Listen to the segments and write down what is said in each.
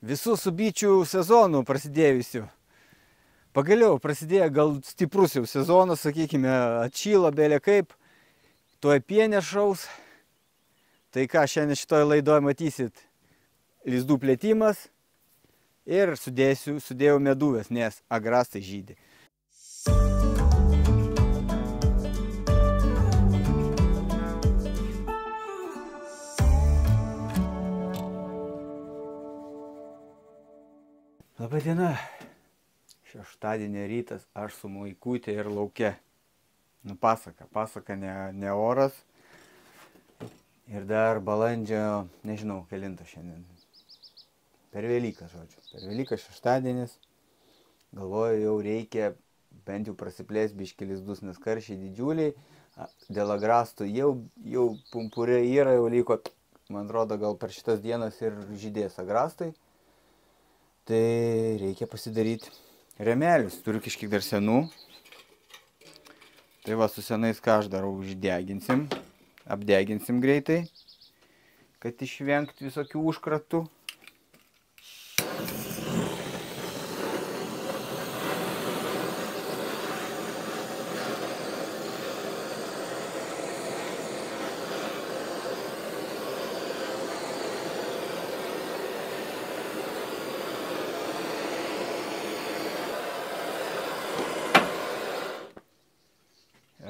Visų su bičių sezonų prasidėjusių. Pagaliau prasidėjo gal stiprus jau sezonas, sakykime, atšylo belė kaip, tuoj pienė šaus. Tai ką šiandien šitoje laidoje matysit, lizdų plėtimas ir sudėjau meduvės, nes agrastai žydi. Labą dieną. Šeštadienio rytas, aš su Muikutė ir lauke. Nu, pasaka ne oras. Ir dar balandžio, nežinau, kelintą šiandien. Per Velyką, žodžiu. Per Velyką šeštadienis. Galvoju, jau reikia bent jau prasiplės biškį lizdus, nes karšiai didžiuliai. Dėl agrastų jau pumpurė yra, jau liko, man atrodo, gal per šitas dienas ir žydės agrastai. Tai reikia pasidaryti remelius. Turiu kažkiek dar senų. Tai va, su senais ką aš darau, uždeginsim. Apdeginsim greitai, kad išvengti visokių užkratų.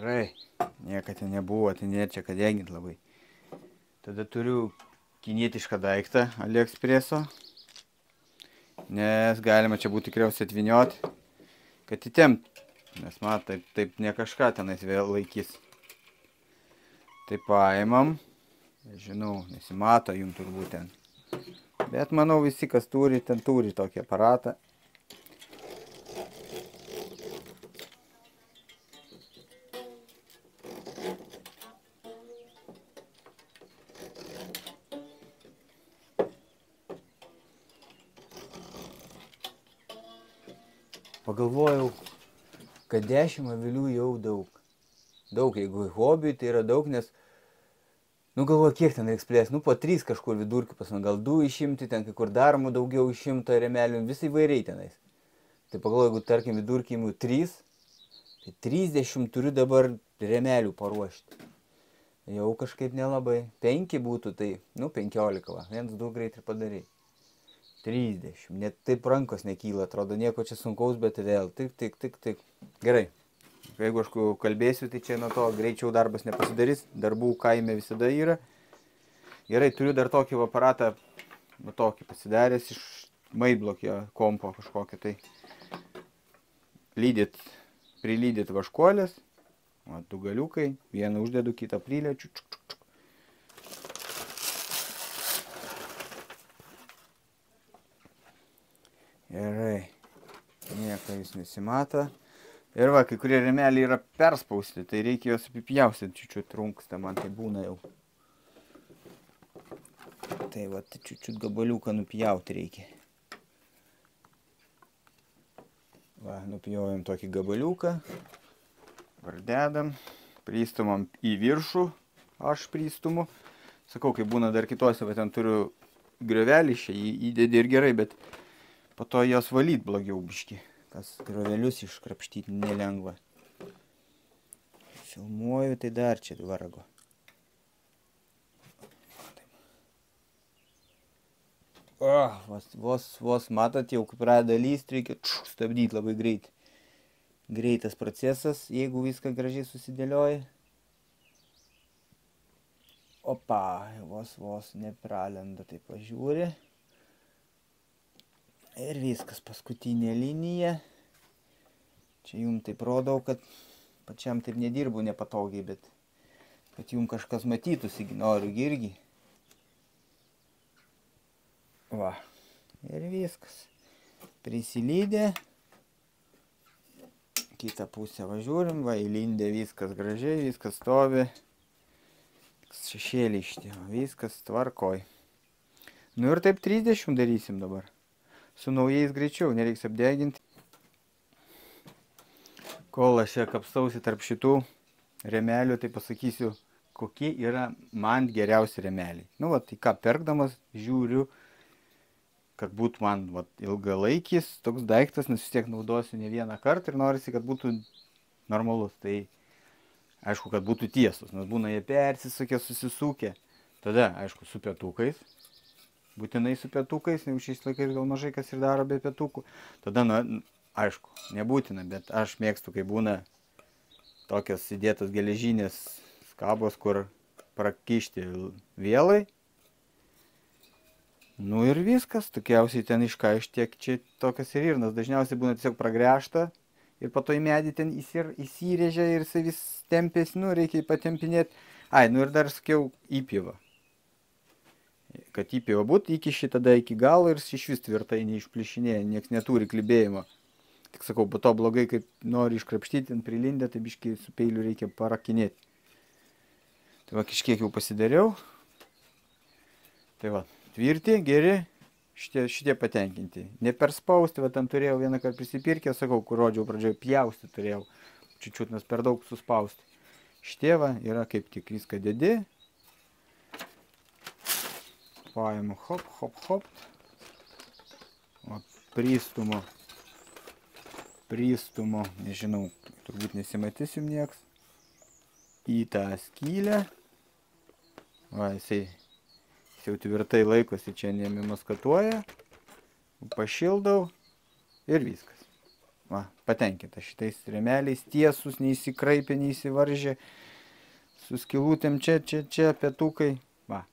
Gerai, niekad ten nebuvo, tai nėra čia ką deginti labai. Tada turiu kinietišką daiktą AliExpreso, nes galima čia būtų tikriausiai atvinioti, kad įtempt, nes man taip ne kažką tenais vėl laikys. Tai paimam, žinau, nesimato jums turbūt ten, bet manau visi, kas turi, ten turi tokį aparatą. Pagalvojau, kad 10 avilių jau daug. Daug, jeigu hobiui, tai yra daug, nes, galvoju, kiek ten reiks plės, po 3 kažkur vidurkių, pas man gal 2 išimti, ten kai kur daromų daugiau iš 100 remelių, visai įvairiai tenais. Tai pagalvoju, jeigu tarkim vidurkį imu 3, tai 30 turiu dabar remelių paruošti. Jau kažkaip nelabai. 5 būtų, tai, 15 va, 1-2 greit ir padarai. 30. Net taip rankos nekyla, atrodo nieko čia sunkaus, bet vėl tik. Gerai. Jeigu aš kalbėsiu, tai čia nuo to greičiau darbas nepasidarys. Darbų kaime visada yra. Gerai, turiu dar tokį aparatą, tokį pasidaręs iš maidblokio kompo kažkokio. Tai prilydyt vaškuolės. 2 galiukai. Vieną uždedu, kitą priliečiu. Gerai, nieko jūs nesimato. Ir va, kai kurie remeliai yra perspausti, tai reikia juos apipjaustyti, čiučiut trunksta, man tai būna jau. Tai va, čiučiut gabaliuką nupjauti reikia. Va, nupjaujam tokį gabaliuką, vardedam, pristumam į viršų, aš pristumu. Sakau, kai būna dar kitose, va, ten turiu griovelį, įdedi ir gerai, bet po to jos valyt blogiau biški. Tas griovelius iškrapštyti nelengva. Filmuoju, tai dar čia vargo. Vos matot, jau kai pradeda lyst, reikia stabdyti labai greit. Greitas procesas, jeigu viską gražiai susidėlioja. Opa, vos nepralenda, taip pažiūri. Ir viskas, paskutinė linija. Čia jums taip rodau, kad pačiam taip nedirbu nepatogiai, bet kad jums kažkas matytųsi, noriu irgi. Va, ir viskas. Prisilydė. Kitą pusę važiuorim, va, įlindė viskas gražiai, viskas stovi. Šešėlį ištė, viskas tvarkoj. Ir taip 30 darysim dabar. Su naujais greičiau, nereiks apdeginti. Kol aš čia kapstausi tarp šitų remelių, tai pasakysiu, kokie yra man geriausi remeliai. Tai ką, perkdamas žiūriu, kad būtų man ilgalaikis toks daiktas, nes vis tiek naudosiu ne vieną kartą ir norisi, kad būtų normalus. Tai aišku, kad būtų tiesus, nes būna jie persisukę, susisukę. Tada, aišku, su pėtukais. Būtinai su pėtukais, jau šiais laikais gal mažai kas ir daro be pėtukų. Tada, aišku, nebūtina, bet aš mėgstu, kai būna tokios įdėtos geležinės skabos, kur prakišti vėlai. Nu ir viskas, tokiausiai ten iškaištiek čia tokias ir irnas. Dažniausiai būna tiesiog pragręžta ir po to į medį ten įsirėžia ir jisai vis tempės, nu reikia patempinėti. Ai, nu ir dar sakiau įpjova. Kad įpjova būtų, įkiši tada iki galo ir iš vis tvirtai neišplišinėja, nieks neturi klibėjimo. Tik sakau, po to blogai, kaip nori iškrapštyti, prilindę, tai biškai su peiliu reikia parakinėti. Tai va, kažkiek jau pasidariau. Tai va, tvirti, geri, šitie patenkinti. Neperspausti, va, ten turėjau vieną kartą prisipirkę, sakau, kur rodžiau pradžioje, pjausti turėjau. Čiučiut, nes per daug suspausti. Šitie va, yra kaip tik viską dedi. Paimu, hop, hop, hop. O, pristumo, nežinau, turbūt nesimatysim nieks. Į tą skylę. Va, jisai jau tvirtai laikosi, čia nemimaskatuoja. Pašildau ir viskas. Va, patenkinta šitais remeliais, tiesus, neįsikraipė, neįsivaržė. Su skylutėm čia, pėtukai. Va.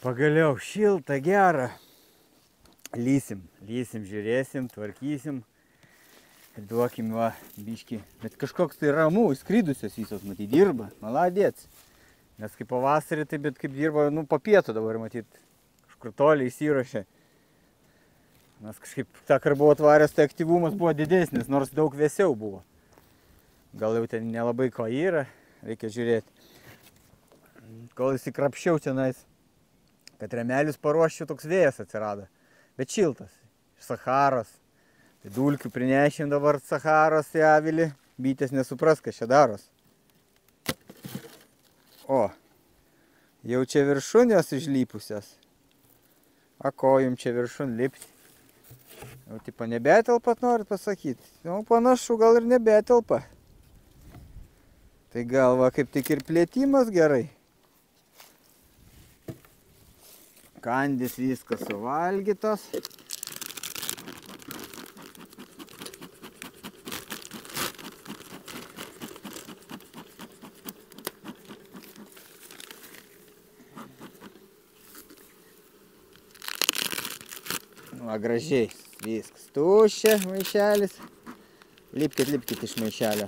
Pagaliau šilta, gera. Lysim, žiūrėsim, tvarkysim. Duokim, va, biški. Bet kažkoks tai ramu, išskridusios visos, matyt, dirba. Maladėts. Nes kaip pavasarį, tai bet kaip dirba, nu, po pietų dabar, matyt, kažkur toliai įsiruošė. Nes kažkaip tą, kai buvo atvaręs, tai aktyvumas buvo didesnis, nors daug vėsiau buvo. Gal jau ten nelabai ko yra, reikia žiūrėti. Kol įsikrapščiau tenais, kad remelius paruoščiau, toks vėjas atsirado. Bet šiltas, iš Sacharos. Tai dulkių prinešim dabar Sacharos į avilį. Bitės nesupras, kas čia daros. O, jau čia viršun jos išlypusios. A, ko jums čia viršun lipti? Jau tipo nebetelpat norit pasakyti? Nu, panašu, gal ir nebetelpa. Tai gal va kaip tik ir plėtimas gerai. Kandys viskas suvalgytos. Va, gražiai. Viskas tuščia maišelis. Lipkit iš maišelio.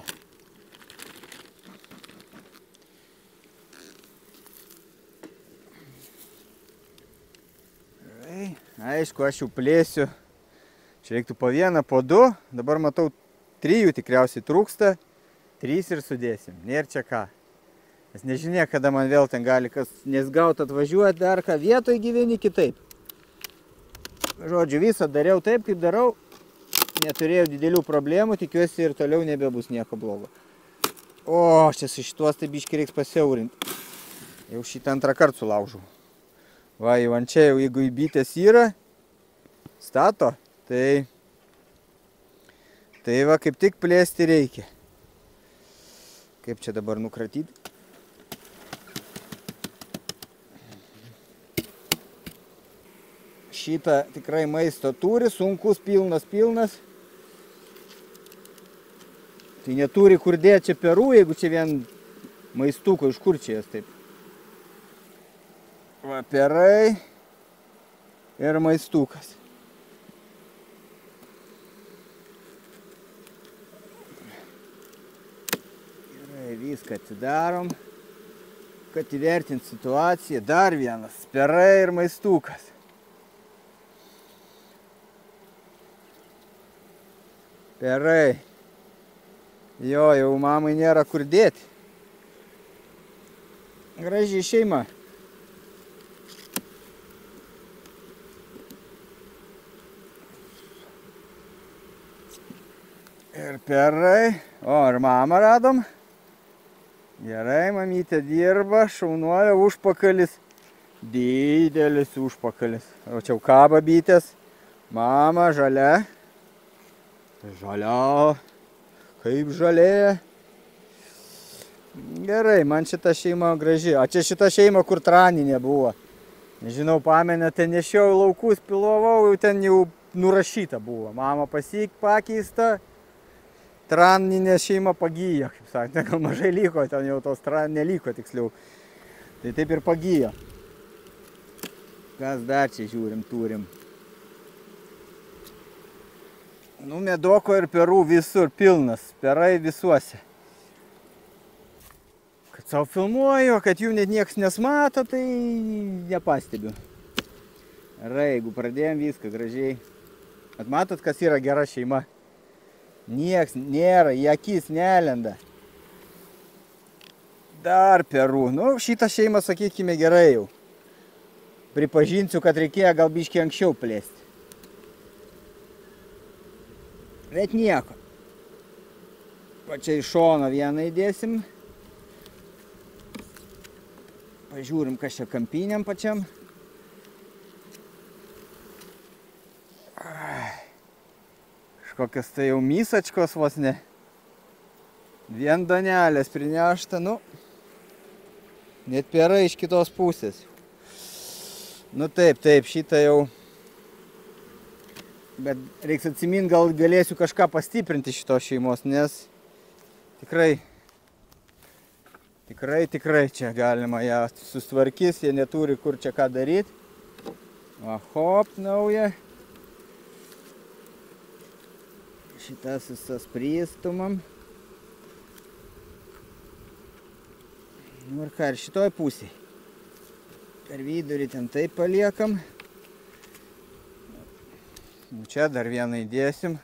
Aišku, aš jau plėsiu. Čia reiktų po vieną, po du. Dabar matau, 3 tikriausiai trūksta. 3 ir sudėsim. Nėr čia ką. Nes nežinia, kada man vėl ten gali kas nesgaut atvažiuoti, dar ką vietoj gyveni kitaip. Žodžiu, visą dariau taip, kaip darau. Neturėjau didelių problemų, tikiuosi ir toliau nebebus nieko blogo. O, čia su šituos tai biškį reiks pasiaurinti. Jau šitą antrą kartą sulaužau. Va, jau ant čia, jau jeigu įbytės yra, stato, tai va, kaip tik plėsti reikia. Kaip čia dabar nukratyti? Šitą tikrai maisto turi, sunkus, pilnas. Tai neturi kur dėti čia perų, jeigu čia vien maistuko, iš kur čia jas taip. Va, perai ir maistukas. Gerai, viską atidarom, kad įvertint situaciją. Dar vienas, perai ir maistukas. Perai. Jo, jau mamai nėra kur dėti. Graži šeima. Ir perai. O, ir mamą radom. Gerai, mamytė dirba, šaunuolė, užpakalis Didelis užpakalis. O čia kaba bitės. Mama žalia. Žalia. Kaip žalė. Gerai, man šita šeima graži. O čia šita šeima, kur traninė buvo. Nežinau, pamenė, ten nešiau laukus, pilovau, jau ten jau nurašyta buvo. Mama pakeista. Traninė šeima pagyja, kaip sakė. Gal mažai liko, ten jau tos neliko tiksliau. Tai taip ir pagyja. Kas dar čia žiūrim, turim. Nu, medoko ir perų visur pilnas. Perai visuose. Kad savo filmuoju, kad jų net niekas nesmato, tai nepastebiu. Gerai, jeigu pradėjom viską gražiai. At matot, kas yra gera šeima. Nieks nėra, į akis nelenda. Dar perų. Nu, šitą šeimą, sakykime, gerai jau. Pripažinsiu, kad reikėjo gal biškį anksčiau plėsti. Bet nieko. Pačiai šoną vieną įdėsim. Pažiūrim, kas čia kampiniam pačiam. Kažkokios tai jau mysačkos vos ne. Vien danelės prinešta, nu. Net perai iš kitos pusės. Nu taip, šitą jau. Bet reiks atsiminti, gal galėsiu kažką pastiprinti šitos šeimos, nes tikrai čia galima ją sustvarkys, jie neturi kur čia ką daryti. Va, hop, nauja. Šitas visas pristumam. Nu ir ką, ir šitoj pusėj. Per vidurį ten taip paliekam. Čia dar vieną įdėsim.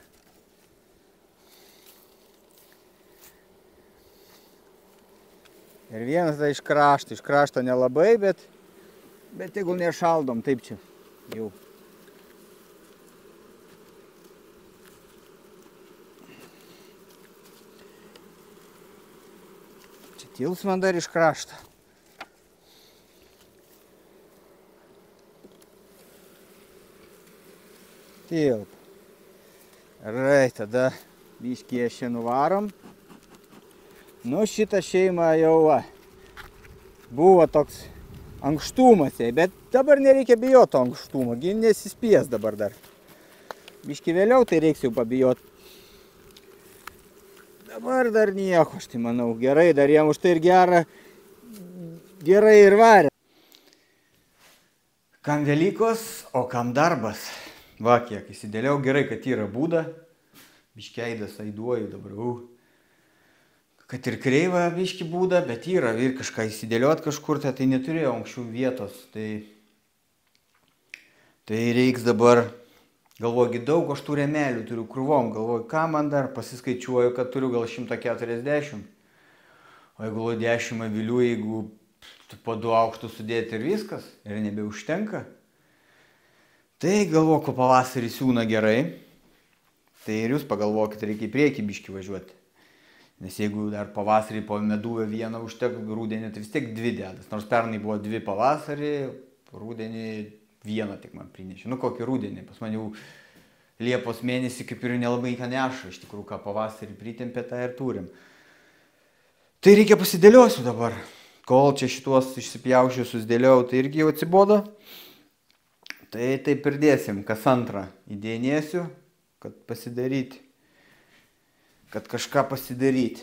Ir vienas iš krašto nelabai, bet jeigu nešaldom, taip čia jau. Čia tils man dar iš krašto. Tilp. Gerai, tada biškį čia nuvarom. Nu, šitą šeimą jau buvo toks ankštumas, bet dabar nereikia bijoti to ankštumo, nesispies dabar dar. Biškį vėliau tai reiks jau pabijoti. Dabar dar nieko, aš tai manau, gerai, dar jam už tai ir gerai ir varė. Kam Velykos, o kam darbas? Va, kiek įsidėliau, gerai, kad yra būda. Biškeidas aiduoju dabar. Kad ir kreiva biški būda, bet yra ir kažką įsidėliot kažkur, tai neturėjau anksčiau vietos. Tai reiks dabar, galvoju, daug aš tų remelių turiu krūvom, galvoju, ką man dar, pasiskaičiuoju, kad turiu gal 140. O jeigu 10 avilių, jeigu po 2 aukštus sudėti ir viskas, ir nebeužtenka. Tai galvoju, pavasarį siūna gerai, tai ir jūs pagalvokite, reikia į priekį biškį važiuoti. Nes jeigu dar pavasarį po meduvę vieną užtek, rūdienį tai vis tiek 2 dedas. Nors pernai buvo 2 pavasarį, rūdienį vieną tik man prinešė. Nu kokį rūdienį, pas man jau Liepos mėnesį kaip ir nelabai ką neša, iš tikrųjų, ką pavasarį pritempė, tą ir turim. Tai reikia pasidėliosiu dabar. Kol čia šituos išsipjaušiusius dėliau, tai irgi jau atsibodo. Tai taip ir dėsim, kas antrą įdėnėsiu, kad pasidaryti. Kad kažką pasidaryti.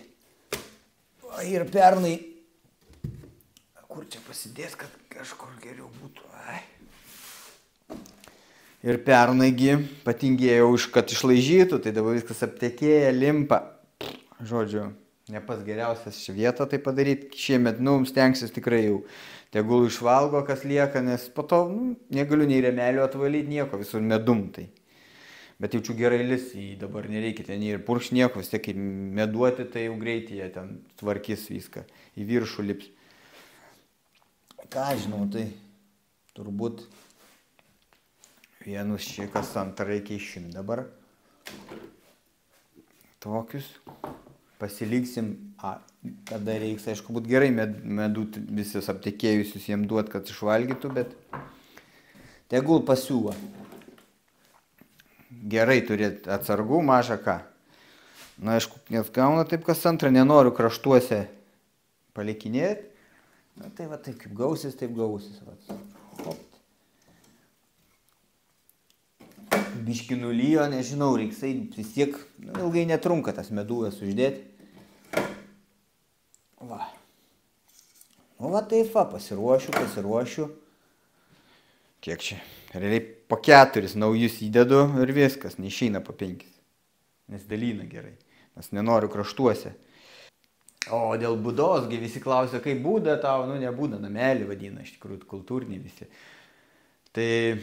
Ir pernai, kur čia pasidės, kad kažkur geriau būtų. Ir pernaigi patingėjau, kad išlaižytų, tai dabar viskas aptekėja, limpa. Žodžiu, ne pas geriausias vietą tai padaryti. Šiemet, stengsis tikrai jau. Tegul išvalgo, kas lieka, nes po to negaliu nei remelių atvalyti, nieko, visur medum tai. Bet jaučiu gerai lis, dabar nereikia ten ir purkš nieko, vis tiek meduoti, tai jau greitai jie ten tvarkys viską, į viršų lips. Ką žinau, tai turbūt vienus čia kas antrą reikia išimti dabar. Tokius pasiliksim Tada reiks, aišku, būt gerai medų visus aptekėjusius jiem duot, kad išvalgytų, bet tegul pasiūva. Gerai turėti atsargų, mažą ką. Na, aišku, nes gauna taip, kas antrą, nenoriu kraštuose palikinėti. Na, tai va, taip kaip gausis, taip gausis. Hop. Biški nulyjo, nežinau, reiksai vis tiek ilgai netrunka tas meduvės uždėti. Va. Nu va taip va, pasiruošiu. Kiek čia? Realiai po 4 naujus įdedu ir viskas, neišeina po 5. Nes dalyna gerai, nes nenoriu kraštuose. O dėl būdos, visi klausia, kaip būda tau, nu nebūda, namelį vadina, iš tikrųjų kultūriniai visi. Tai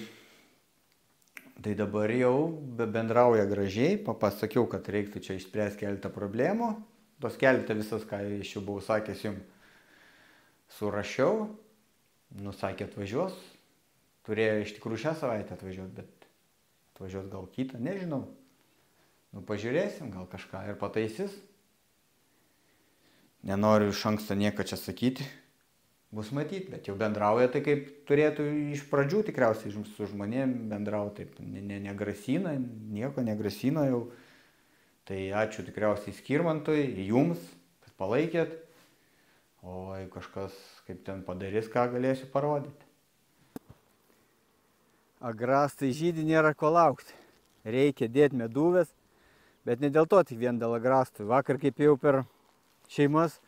dabar jau bendrauja gražiai, pasakiau, kad reiktų čia išspręsti keletą problemų. Tos keletą visas, ką iš jau buvau sakęs jums, surašiau, nusakė atvažiuos. Turėjo iš tikrųjų šią savaitę atvažiuoti, bet atvažiuos gal kitą, nežinau. Nu, pažiūrėsim, gal kažką ir pataisys. Nenoriu iš anksto nieko čia sakyti. Bus matyti, bet jau bendrauja tai kaip turėtų iš pradžių tikriausiai su žmonėm bendrauti. Taip, negrasina, nieko negrasina jau. Tai ačiū tikriausiai Skirmantui, jums, kad palaikėt. O jeigu kažkas kaip ten padarys, ką galėsiu parodyti. Agrastai žydi, nėra ko laukti. Reikia dėti meduvės, bet ne dėl to, tik vien dėl agrastų. Vakar kaip jau per šeimas,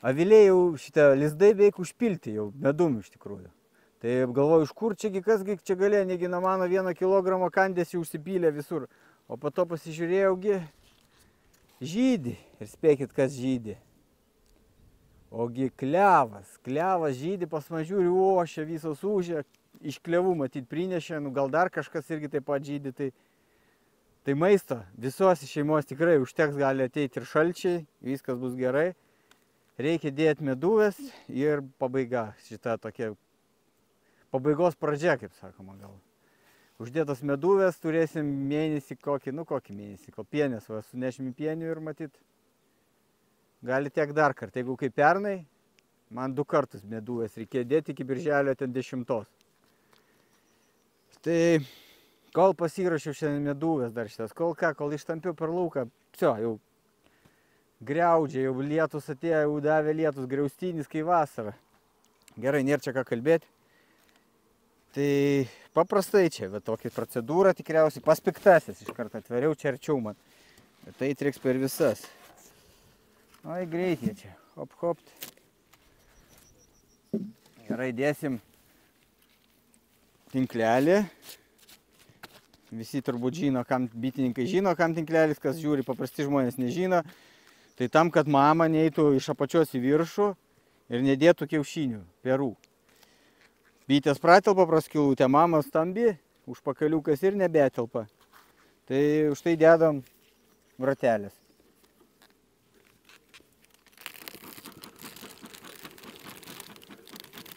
aviliai jau šitą lizdai beveik užpilti jau medum iš tikrųjų. Tai galvoju, iš kur čiagi, kasgi čia galėjo, negi nuo mano 1 kilogramą kandėsi užsipylė visur. O po to pasižiūrėjaugi, žydi. Ir spėkit, kas žydi. Ogi klevas žydi, pas man žiūri, ošia visos užė, iš klevų matyt prinešė, nu gal dar kažkas irgi taip pat žydi. Tai maisto visos šeimos tikrai užteks, gali ateiti ir šalčiai, viskas bus gerai. Reikia dėti meduvės ir pabaiga, šita tokia pabaigos pradžia, kaip sakoma gal. Uždėtos meduvės, turėsim mėnesį kokį mėnesį, kol pienės, va, sunešim į pienių ir matyt, gali tiek dar kartą. Jeigu kaip pernai, man 2 kartus meduvės reikėjo dėti iki birželio ten 10. Tai kol pasirašiau šiandien meduvės dar šitas, kol ištampiau per lauką, jau griaudžia, jau lietus atėjo, jau davė lietus, griaustinis, kai vasara. Gerai, nėra čia ką kalbėti. Tai paprastai čia, bet tokia procedūra tikriausiai paspiktasis iš karto atveriau čia arčiau man. Bet tai triks per visas. Oi, greitai čia. Hop. Gerai, dėsim tinklelį. Visi turbūt žino, kam bitininkai žino, kam tinklelis, kas žiūri, paprasti žmonės nežino. Tai tam, kad mama neeitų iš apačios į viršų ir nedėtų kiaušinių, perų. Bitės pratelpa praskilutė, mama stambi, užpakaliukas ir nebetelpa. Tai už tai dedam vratelės.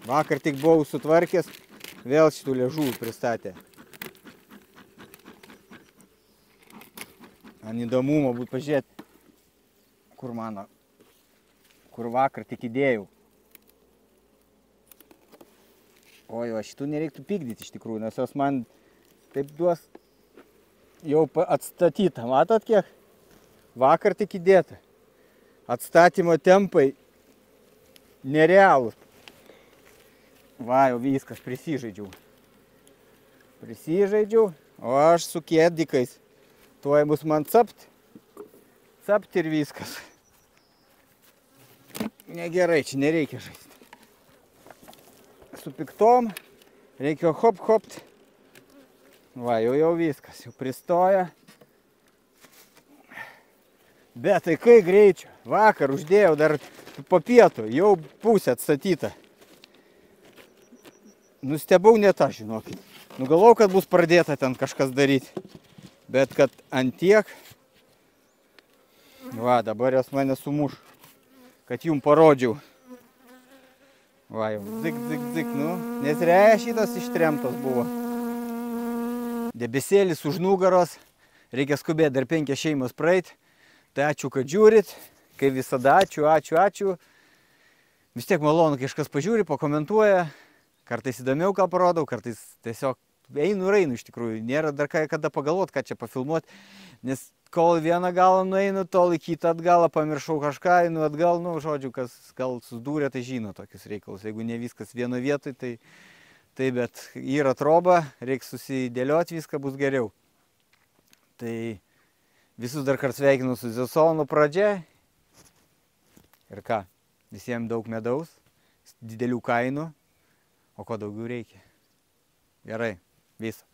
Vakar tik buvau sutvarkęs, vėl šitų liežuvų pristatė. Man įdomumo būt pažiūrėti, kur vakar tik įdėjau. Oi, va, šitų nereiktų pykdyti iš tikrųjų, nes jos man taip duos jau atstatyta. Matot kiek? Vakar tik įdėta. Atstatymo tempai nerealūs. Va, jau viskas, prisižaidžiau. O aš su kėdikais. Tuoj bus man capt ir viskas. Negerai, čia nereikia žaisti. Su piktom, reikia hop. Va, jau viskas, jau pristoja. Bet tai kai greičiu, vakar uždėjau dar po pietų, jau pusė atstatyta. Nustebau net aš, žinokit. Nugalau, kad bus pradėta ten kažkas daryti. Bet kad antiek, va, dabar jos mane sumuš, kad jum parodžiau. Va, jau zik, nu, nes reja šitas ištremtos buvo. Debesėlis už nugaros, reikia skubėti dar 5 šeimas praeit. Tai ačiū, kad žiūrit, Kaip visada, ačiū. Vis tiek malonu, kai kažkas pažiūri, pakomentuoja. Kartais įdomiau ką parodau, kartais tiesiog einu iš tikrųjų. Nėra dar kada pagalvoti, ką čia pafilmuoti. Nes kol vieną galą nueinu, tol į kitą atgalą, pamiršau kažką, einu atgal, nu, žodžiu, kas gal sudūrė, tai žino tokius reikalus. Jeigu ne viskas vieno vietoj, tai bet yra troba, reiks susidėlioti, viską bus geriau. Tai visus dar kart sveikinu su sezono pradžia. Ir ką, visiems daug medaus, didelių kainų, o ko daugiau reikia. Gerai, viso.